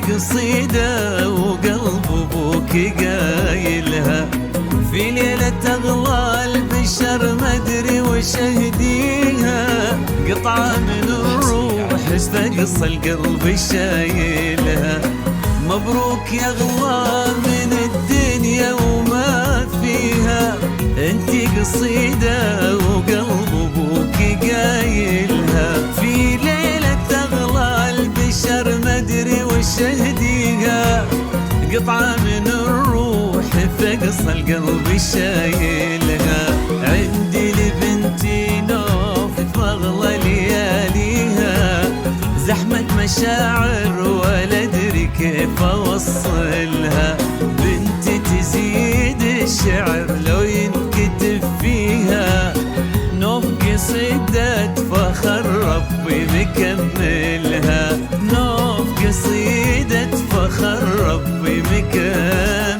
قصيدة وقلب ابوك قايلها، في ليلة اغلى البشر ما ادري وش اهديها، قطعة من الروح استقصى القلب شايلها. مبروك يا اغلى من الدنيا وما فيها، انتي قصيدة وقلب ابوك قايلها، في ليلة اغلى البشر ما ادري وش اهديها، قطعة من الروح فقص القلب شايلها. عندي لبنتي نوف فاغلى لياليها، زحمة مشاعر ولا ادري كيف اوصلها، بنتي تزيد الشعر لو ينكتب فيها، نوف قصيدة فخر ربي مكملها، نوف قصيدة فخر ربي مكملها.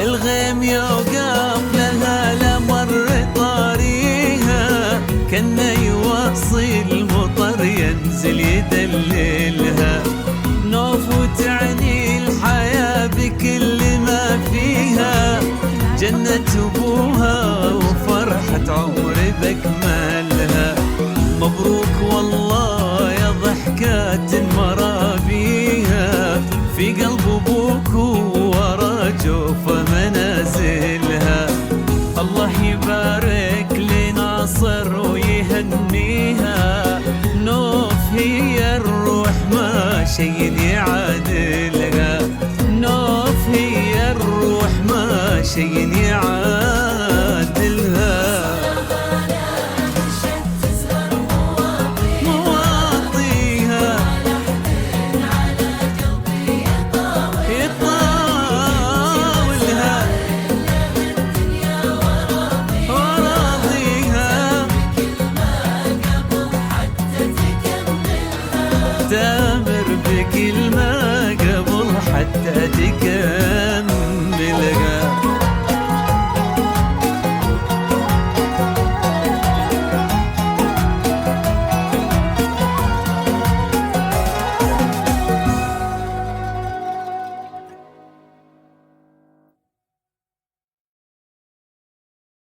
الغيم يوقف لها لمر طاريها، كنا يواصي المطر ينزل يدللها، نوف وتعني الحياة بكل ما فيها، جنة ابوها وفرحة عمر بكملها. مبروك والله يا ضحكات مرابيها، في قلب ابوك ورا جوف منازلها، الله يبارك لناصر ويهنيها، نوف هي الروح ما شي يعانيها.